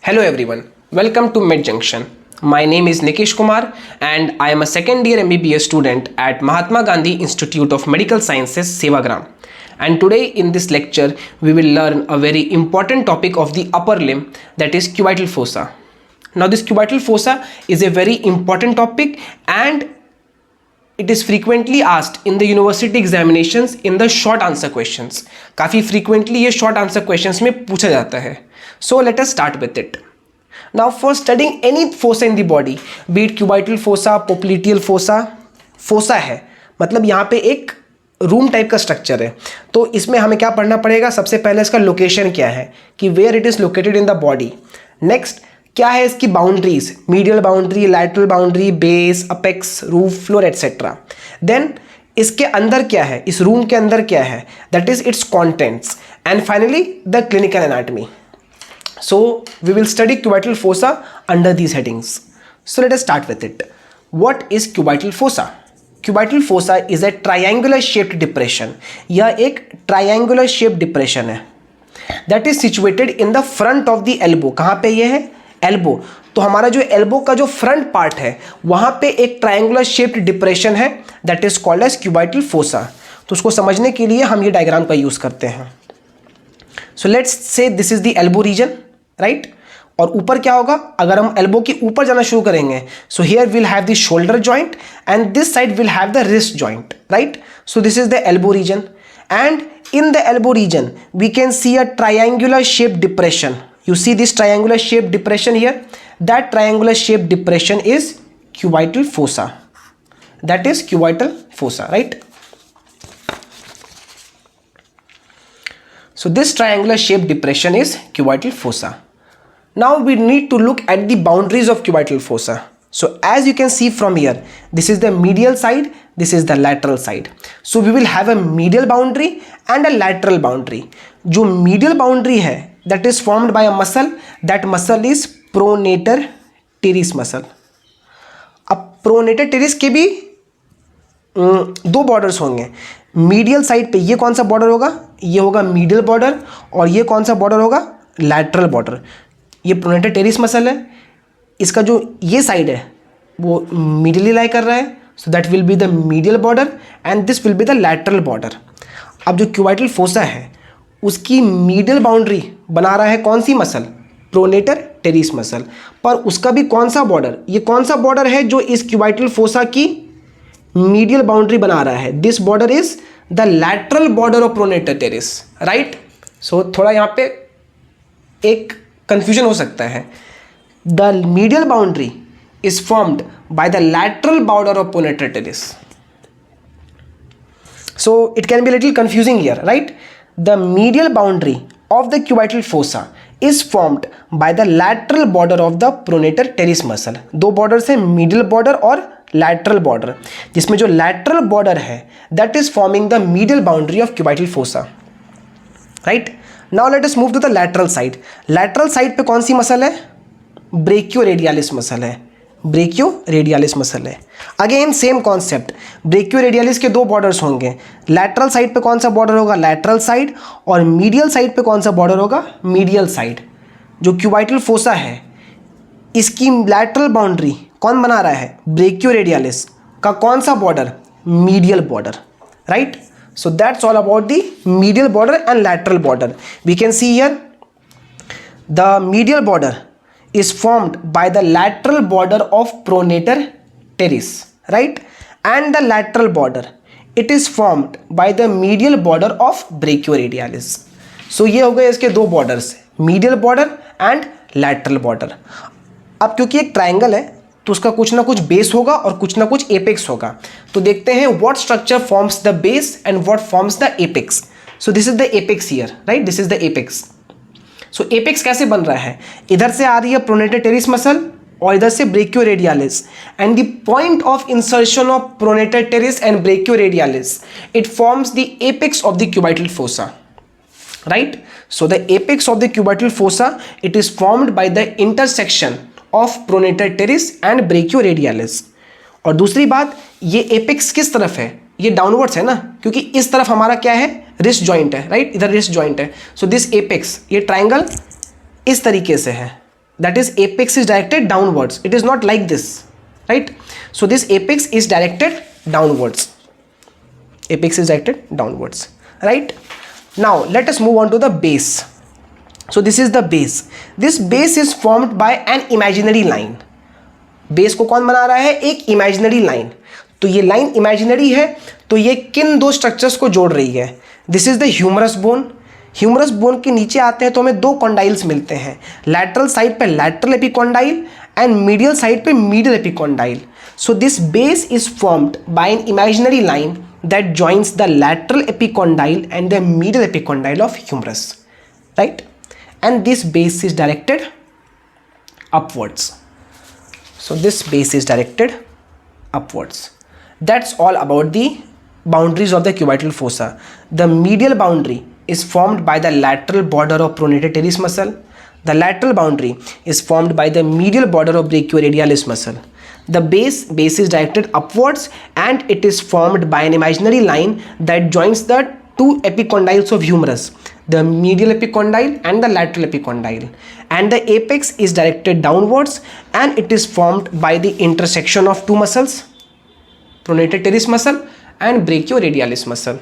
Hello everyone, welcome to Mid Junction. My name is Nikish Kumar and I am a second year MBBS student at Mahatma Gandhi Institute of Medical Sciences, Sevagram. And today in this lecture, we will learn a very important topic of the upper limb, that is cubital fossa. Now this cubital fossa is a very important topic and it is frequently asked in the university examinations in the short answer questions. काफ़ी frequently ये short answer questions में पूछा जाता है. So let us start with it. Now for studying any fossa in the body, be it cubital fossa, popliteal fossa, fossa है मतलब यहाँ पे एक रूम टाइप का स्ट्रक्चर है. तो इसमें हमें क्या पढ़ना पड़ेगा? सबसे पहले इसका लोकेशन क्या है कि where it is located in the body. Next क्या है इसकी boundaries, medial boundary, lateral boundary, base, apex, roof, floor etcetera. Then इसके अंदर क्या है, इस रूम के अंदर क्या है, that is it's contents. And finally the clinical anatomy. So we will study cubital fossa under these headings. So let us start with it. What is cubital fossa? Cubital fossa is a triangular shaped depression. यह एक triangular shaped depression है. That is situated in the front of the elbow. कहाँ पे ये है? Elbow. तो हमारा जो elbow का जो front part है वहाँ पे एक triangular shaped depression है. That is called as cubital fossa. तो उसको समझने के लिए हम ये डायग्राम का यूज़ करते हैं. So let's say this is the elbow region. Right और ऊपर क्या होगा? अगर हम एल्बो के ऊपर जाना शुरू करेंगे, so here will have the shoulder joint and this side will have the wrist joint. Right, so this is the elbow region and in the elbow region we can see a triangular shape depression. You see this triangular shape depression here. That triangular shape depression is cubital fossa. That is cubital fossa, right? So this triangular shaped depression is cubital fossa. Now we need to look at the boundaries of cubital fossa. So as you can see from here, this is the medial side, this is the lateral side. So we will have a medial boundary and a lateral boundary. जो medial boundary है, that is formed by a muscle. That muscle is pronator teres muscle. अब pronator teres के भी दो borders होंगे. Medial side पे ये कौन सा बॉर्डर होगा? ये होगा मीडियल बॉर्डर. और ये कौन सा बॉर्डर होगा? Lateral border. ये प्रोनेटर टेरिस मसल है, इसका जो ये साइड है वो मीडियली लाई कर रहा है. सो that will be the medial border and this will be the lateral border. अब जो क्यूबाइटल फोसा है उसकी मीडियल बाउंड्री बना रहा है कौन सी मसल? Pronator teres muscle. पर उसका भी कौन सा बॉर्डर, ये कौन सा बॉर्डर है जो इस क्यूबाइटल फोसा की मीडियल बाउंड्री बना रहा है? This border is the lateral border of pronator teres. Right, so थोड़ा यहाँ पे एक कंफ्यूजन हो सकता है. The medial boundary is formed by the lateral border of pronator teres. So it can be little confusing here. Right, the medial boundary of the cubital fossa is formed by the lateral border of the pronator teres muscle. दो border से medial border और lateral border, जिसमें जो lateral border है that is forming the medial boundary of cubital fossa. Right, now let us move to the lateral side. Lateral side पे कौन सी muscle है? ब्रेकियोरेडियालिस मसल है. ब्रेकियोरेडियालिस मसल है. अगेन सेम कॉन्सेप्ट, ब्रेकियोरेडियालिस के दो borders होंगे. लैटरल साइड पे कौन सा बॉर्डर होगा? Lateral side. और मीडियल साइड पे कौन सा बॉर्डर होगा? Medial side. जो क्यूबाइटल फोसा है इसकी लैटरल बाउंड्री कौन बना रहा है? ब्रेकियोरेडियालिस का कौन सा border? Medial border. Right, so that's all about the medial border and lateral border. We can see here the medial border is formed by the lateral border of pronator teres. Right, and the lateral border it is formed by the medial border of brachioradialis. So ये हो गए इसके दो borders, medial border and lateral border. अब क्योंकि एक triangle है तो उसका कुछ ना कुछ बेस होगा और कुछ ना कुछ एपेक्स होगा. तो देखते हैं what structure forms the base and what forms the apex. So this is the apex here. Right, this is the apex. So apex कैसे बन रहा है? इधर से आ रही है प्रोनेटर टेरिस मसल और इधर से brachioradialis and the point of insertion of pronator terrace and brachioradialis it forms the apex of the cubital fossa. Right, so the apex of the cubital fossa it is formed by the intersection of pronator teres and brachioradialis. और दूसरी बात, ये apex किस तरफ है? ये downwards है ना, क्योंकि इस तरफ हमारा क्या है? रिस्ट जॉइंट है. राइट, इधर रिस्ट जॉइंट है. सो दिस एपेक्स, ये ट्राइंगल इस तरीके से है. that is apex is directed downwards. It is not like this, right? So this apex is directed downwards. Apex is directed downwards, right? Now let us move on to the base. So this is the base. This base is formed by an imaginary line. Base को कौन बना रहा है? एक imaginary line. तो ये line imaginary है, तो ये किन दो स्ट्रक्चर्स को जोड़ रही है? This is the humerus bone. Humerus bone के नीचे आते हैं तो हमें दो कॉन्डाइल्स मिलते हैं. लैटरल साइड पे lateral epicondyle and medial side पे medial epicondyle. So this base is formed by an imaginary line that joins the lateral epicondyle and the medial epicondyle of humerus, right? And this base is directed upwards. So this base is directed upwards. That's all about the boundaries of the cubital fossa. The medial boundary is formed by the lateral border of pronator teres muscle. The lateral boundary is formed by the medial border of brachioradialis muscle. The base is directed upwards and it is formed by an imaginary line that joins the two epicondyles of humerus, the medial epicondyle and the lateral epicondyle. And the apex is directed downwards and it is formed by the intersection of two muscles, pronator teres muscle and brachioradialis muscle,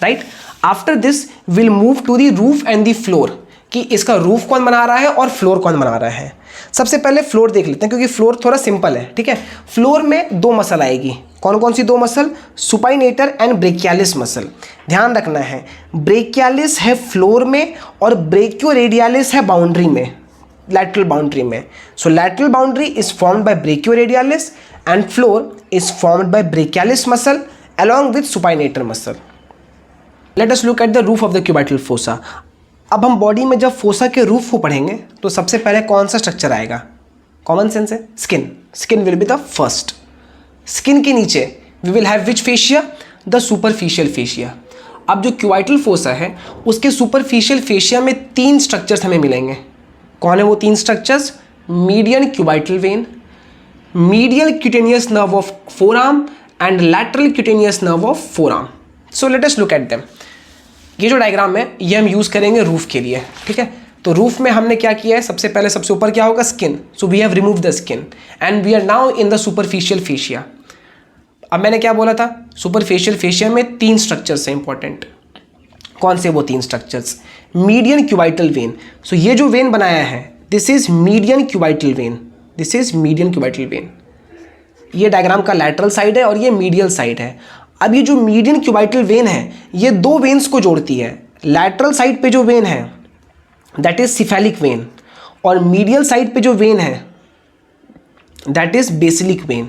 right? After this we'll move to the roof and the floor, कि इसका roof कौन बना रहा है और floor कौन बना रहा है. सबसे पहले फ्लोर देख लेते हैं क्योंकि फ्लोर थोड़ा सिंपल है, ठीक है. फ्लोर में दो मसल आएगी. कौन कौन सी दो muscle? Supinator and brachialis muscle. ध्यान रखना है, ब्रेकियालिस है फ्लोर में और ब्रेकियोरेडियालिस है बाउंड्री में, लैटरल बाउंड्री में. So lateral boundary is formed by brachioradialis and floor is formed by brachialis muscle along with supinator muscle. Let us look at the roof of the cubital fossa. अब हम body में जब fossa के roof को पढ़ेंगे तो सबसे पहले कौन सा स्ट्रक्चर आएगा? कॉमन सेंस है, skin. Skin will be the first. Skin के नीचे we will have which fascia? The superficial fascia. अब जो क्यूबाइटल फोसा है उसके सुपरफिशियल फेशिया में तीन स्ट्रक्चर्स हमें मिलेंगे. कौन है वो तीन structures? Median cubital when, medial cutaneous nerve of forearm and lateral cutaneous nerve of forearm. So let us look at them. ये जो डायग्राम है ये हम यूज़ करेंगे रूफ के लिए, ठीक है. तो रूफ में हमने क्या किया है? सबसे पहले सबसे ऊपर क्या होगा? Skin. So we have remove the skin and we are now in the superficial fascia. अब मैंने क्या बोला था? सुपरफिशियल फेशिया में तीन स्ट्रक्चर्स हैं इंपॉर्टेंट. कौन से वो तीन structures? Median cubital vein. So ये जो वेन बनाया है this is median cubital vein. This is median cubital vein. ये डायग्राम का लैटरल साइड है और ये मीडियल साइड है. अब ये जो मीडियन क्यूबाइटल वेन है ये दो वेन्स को जोड़ती है. लैटरल साइड पे जो वेन है दैट इज सिफेलिक वेन और मीडियल साइड पे जो वेन है that is basilic vein.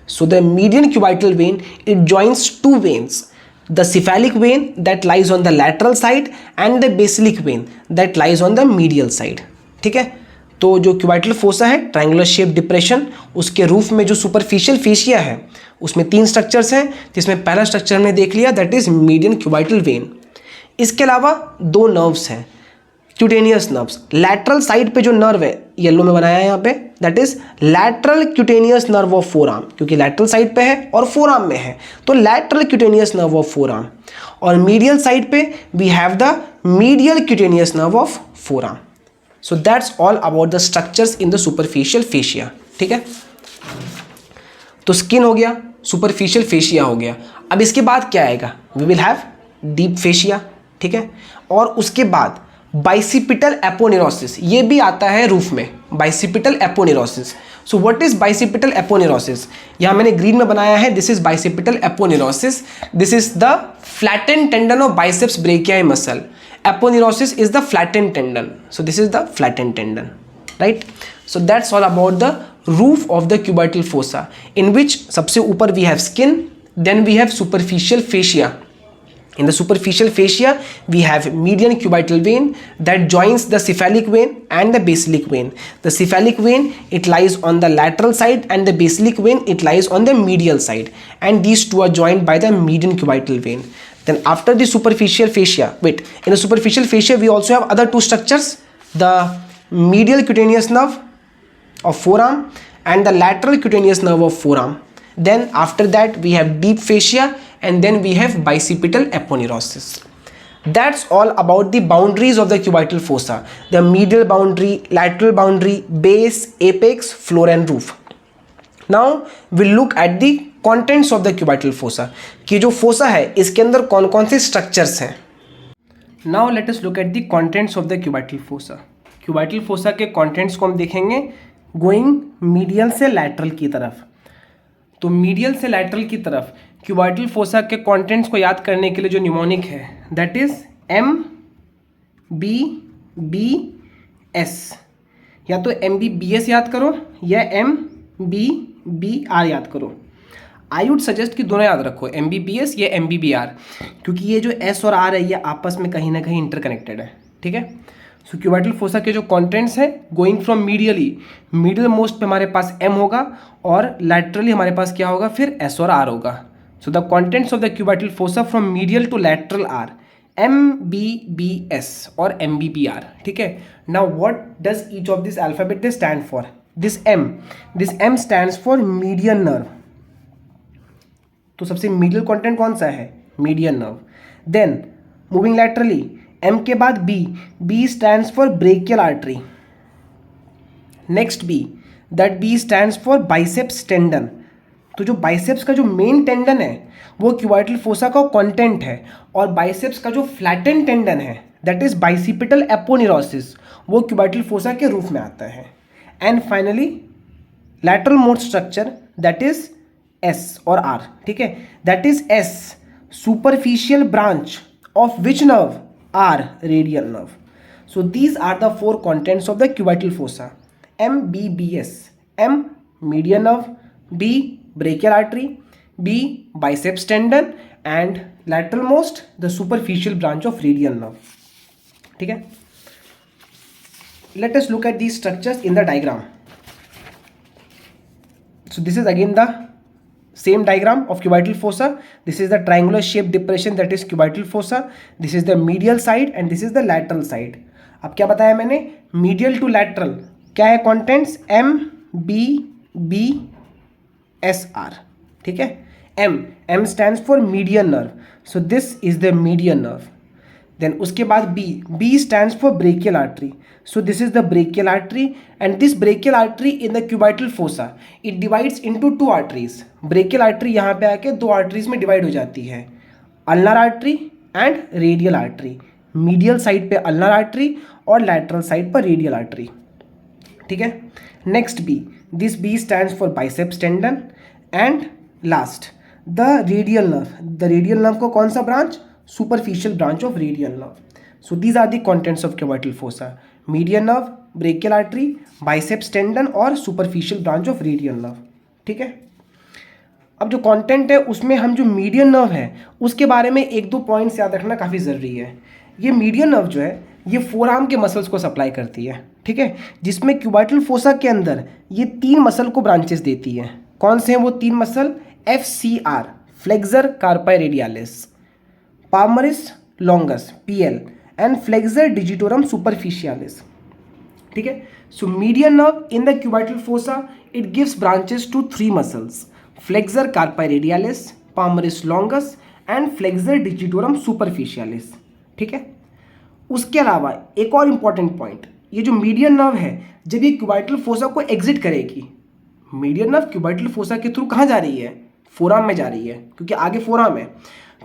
So the median cubital vein it joins two veins, the cephalic vein that lies on the lateral side and the basilic vein that lies on the medial side, ठीक है. तो जो cubital fossa है triangular shape depression, उसके roof में जो superficial fascia है उसमें तीन स्ट्रक्चर्स हैं जिसमें पहला स्ट्रक्चर हमने देख लिया that is median cubital when. इसके अलावा दो नर्व्स हैं, क्यूटेनियस नर्व्स. लैटरल साइड पे जो नर्व है येलो में बनाया है यहाँ पे that is lateral cutaneous nerve of forearm, क्योंकि लैटरल साइड पे है और फोरआर्म में है तो lateral cutaneous nerve of forearm. और मीडियल साइड पे we have the medial cutaneous nerve of forearm. So that's all about the structures in the superficial fascia, ठीक है. तो स्किन हो गया, सुपरफिशियल फेशिया हो गया. अब इसके बाद क्या आएगा? We will have deep fascia, ठीक है. और उसके बाद बाइसिपिटल एपोनेरोसिस, ये भी आता है रूफ में, bicipital aponeurosis. So what is bicipital aponeurosis? यहाँ मैंने ग्रीन में बनाया है, this is bicipital aponeurosis. This is the flattened tendon of biceps brachii muscle. Aponeurosis is the flattened tendon. So this is the flattened tendon, right? So that's all about the roof of the cubital fossa, in which सबसे ऊपर we have skin, then we have superficial fascia. In the superficial fascia, we have median cubital vein that joins the cephalic vein and the basilic vein. The cephalic vein, it lies on the lateral side and the basilic vein, it lies on the medial side. And these two are joined by the median cubital vein. Then after the superficial fascia, in the superficial fascia we also have other two structures, the medial cutaneous nerve of forearm and the lateral cutaneous nerve of forearm. Then after that we have deep fascia and then we have bicipital aponeurosis. That's all about the boundaries of the cubital fossa, the medial boundary, lateral boundary, base, apex, floor and roof. Now we'll look at the contents of the cubital fossa, कि जो fossa है इसके अंदर कौन कौन से structures हैं. Now let us look at the contents of the cubital fossa. Cubital fossa के contents को हम देखेंगे going medial से lateral की तरफ. तो मीडियल से लैटरल की तरफ क्यूबाइटल फोसा के कंटेंट्स को याद करने के लिए जो न्यूमोनिक है दैट इज MBBS, या तो MBBS याद करो या MBBR याद करो. आई वुड सजेस्ट कि दोनों याद रखो, MBBS या MBBR, क्योंकि ये जो S और R है ये आपस में कहीं ना कहीं इंटरकनेक्टेड है. ठीक है. सो क्यूबाइटल फोसा के जो कंटेंट्स हैं going from medially, middle most पे हमारे पास M होगा और लैटरली हमारे पास क्या होगा फिर S और R होगा. So the contents of the cubital fossa from medial to lateral are MBBS और MBBR. ठीक है. Now what does each of this alphabet they stand for? This M stands for median nerve. तो सबसे medial content कौन सा है? Median nerve. Then moving laterally M के बाद B stands for brachial artery. Next B, that B stands for biceps tendon. तो जो biceps का जो मेन टेंडन है वो क्यूबाइटल फोसा का कंटेंट है, और बाइसेप्स का जो फ्लैटेन टेंडन है दैट इज बाइसिपिटल एपोनेरोसिस, वो क्यूबाइटल फोसा के रूफ में आता है. And finally lateral most structure that is S और R. ठीक है. That is S superficial branch of which nerve? R radial nerve. So these are the four contents of the cubital fossa. MBBS. M median nerve, B brachial artery, B biceps tendon and lateral most the superficial branch of radial nerve. ठीक है. Let us look at these structures in the diagram. So this is again the same diagram of cubital fossa. This is the triangular shaped depression that is cubital fossa. This is the medial side and this is the lateral side. अब क्या बताया मैंने? Medial to lateral क्या है contents? MBBSR. ठीक है. M stands for median nerve. So this is the median nerve. Then उसके बाद B stands for brachial artery. So this is the brachial artery, and this brachial artery in the cubital fossa it divides into two arteries. Brachial artery यहाँ पे आके दो arteries में divide हो जाती है, ulnar artery and radial artery. Medial side पे ulnar artery और lateral side पर radial artery. ठीक है. Next B, this B stands for biceps tendon and last the radial nerve. The radial nerve को कौन सा branch? Superficial branch of radial nerve. So these are the contents of cubital fossa: median nerve, brachial artery, biceps tendon और superficial branch of radial nerve. ठीक है. अब जो content है उसमें हम जो मीडियन नर्व है उसके बारे में एक दो पॉइंट्स याद रखना काफ़ी ज़रूरी है. ये मीडियन नर्व जो है ये फोरआर्म के मसल्स को सप्लाई करती है. ठीक है. जिसमें क्यूबाइटल फोसा के अंदर ये तीन मसल को ब्रांचेस देती है. कौन से हैं वो तीन muscle? FCR, flexor carpi radialis, palmaris longus PL and flexor digitorum superficialis. ठीक है. So median nerve in the cubital fossa it gives branches to three muscles: flexor carpi radialis, palmaris longus and flexor digitorum superficialis. ठीक है. उसके अलावा एक और important point, ये जो मीडियन नर्व है जब ये क्यूबाइटल फोसा को एग्जिट करेगी, मीडियन नर्व क्यूबाइटल फोसा के थ्रू कहाँ जा रही है? फोराम में जा रही है, क्योंकि आगे फोराम है.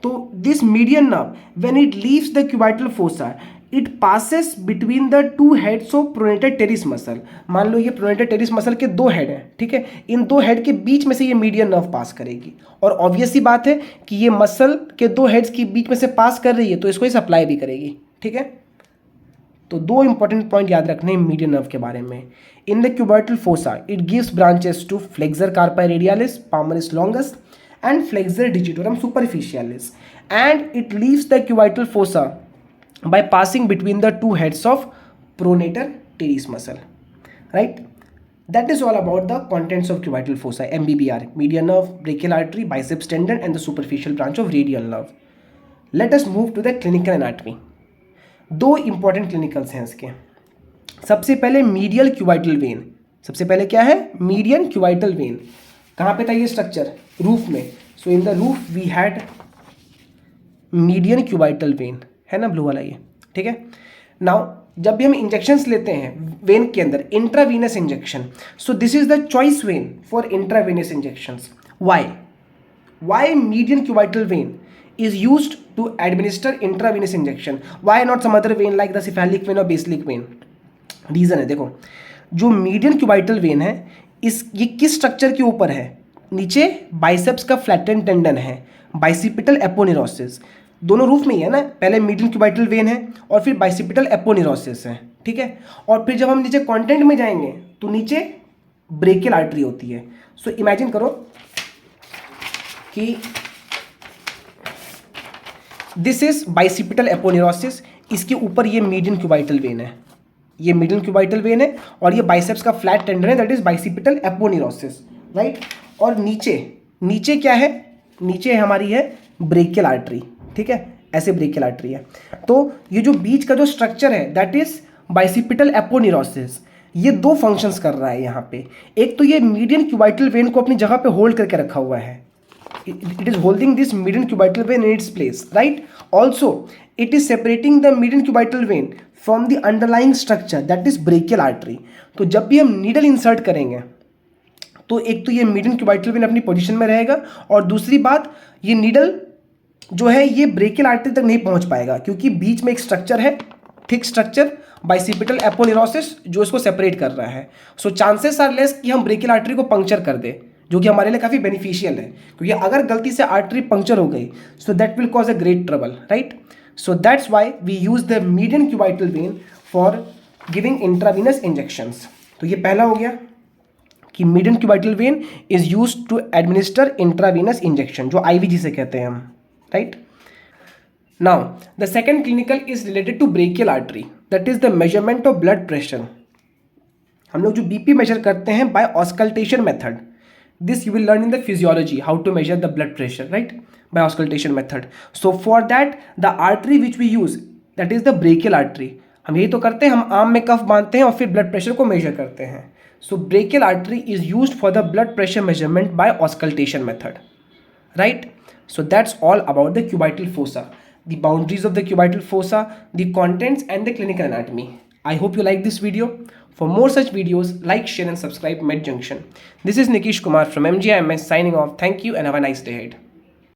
तो this median nerve when it leaves the cubital fossa it passes between the two heads of pronator teres muscle. मान लो ये प्रोनेटर टेरिस मसल के दो हेड हैं. ठीक है. इन दो हेड के बीच में से ये मीडियन नर्व पास करेगी, और ऑब्वियस सी बात है कि ये मसल के दो हेड्स के बीच में से पास कर रही है तो इसको ये सप्लाई भी करेगी. ठीक है. तो दो इंपॉर्टेंट पॉइंट याद रखने हैं मीडियन नर्व के बारे में. In the cubital fossa it gives branches to flexor carpi radialis, palmaris longus and flexor digitorum superficialis, and it leaves the cubital fossa by passing between the two heads of pronator teres muscle. Right. That is all about the contents of cubital fossa. MBBR, median nerve, brachial artery, biceps tendon and the superficial branch of radial nerve. Let us move to the clinical anatomy. दो important clinicals हैं इसके. सबसे पहले medial cubital when. सबसे पहले क्या है? Median cubital vein. कहाँ पे था ये स्ट्रक्चर? रूफ में. So in the roof we had median cubital vein. है ना, ब्लू वाला ये, ठीक है। नाउ जब भी हम इंजेक्शंस लेते हैं वेन के अंदर, intravenous injection, so this is the choice vein for intravenous injections. Why median cubital vein is used to administer intravenous injection, why not some other vein like the cephalic vein or basilic vein? Reason है, देखो जो median cubital vein है ये किस structure के ऊपर है, नीचे बाइसेप्स का फ्लैटेंड टेंडन है, बाइसिपिटल एपोनेरोसिस, दोनों रूफ में ही है ना, पहले मीडियन क्यूबाइटल वेन है और फिर बाइसिपिटल एपोनेरोसिस है, ठीक है। और फिर जब हम नीचे कंटेंट में जाएंगे तो नीचे ब्रेकियल आर्टरी होती है। सो इमेजिन करो कि दिस इज बाइसिपिटल एपोनेरोसिस, इसके ऊपर ये मीडियन क्यूबाइटल वेन है, ये मीडियन क्यूबाइटल वेन है और ये बाइसेप्स का फ्लैट टेंडन है, दैट इज बाइसिपिटल एपोनेरोसिस, राइट। और नीचे क्या है, नीचे हमारी है ब्रेकियल आर्टरी, ठीक है, ऐसे ब्रेकियल आर्टरी है। तो ये जो बीच का जो स्ट्रक्चर है दैट इज बाइसिपिटल एपोनेरोसिस, ये दो फंक्शंस कर रहा है यहाँ पे। एक तो ये मीडियन क्यूबाइटल वेन को अपनी जगह पे होल्ड करके रखा हुआ है, it is holding this median cubital vein in its place, right? Also it is separating the median cubital vein from the underlying structure, that is brachial artery। तो जब भी हम नीडल इंसर्ट करेंगे तो एक तो ये मीडियन क्यूबाइटल वेन अपनी पोजीशन में रहेगा और दूसरी बात ये नीडल जो है ये ब्रेकियल आर्टरी तक नहीं पहुंच पाएगा क्योंकि बीच में एक स्ट्रक्चर है, थिक स्ट्रक्चर बाइसिपिटल एपोनेरोसिस जो इसको सेपरेट कर रहा है। सो चांसेस आर लेस कि हम ब्रेकियल आर्टरी को पंक्चर कर दे, जो कि हमारे लिए काफ़ी बेनिफिशियल है, क्योंकि अगर गलती से आर्टरी पंक्चर हो गई so that will cause a great trouble, right. So that's why we use the median cubital vein for giving intravenous injections. तो ये पहला हो गया कि median cubital vein is use to administer intravenous injection, जो आईवीजी से कहते हैं हम, right. Now the second clinical is related to brachial artery, that is the measurement of blood pressure. हम लोग जो बीपी मेजर करते हैं bye auscultation method, this you will learn in the physiology how to measure the blood pressure, right, by auscultation method. So for that the artery which we use, that is the brachial artery, हम यही तो करते हैं, हम arm में कफ बांधते हैं और फिर ब्लड प्रेशर को मेजर करते हैं। So brachial artery is used for the blood pressure measurement by auscultation method, right? So that's all about the cubital fossa, the boundaries of the cubital fossa, the contents and the clinical anatomy. I hope you like this video. For more such videos, like, share and subscribe Med Junction. This is Nikish Kumar from MGIMS signing off. Thank you and have a nice day ahead.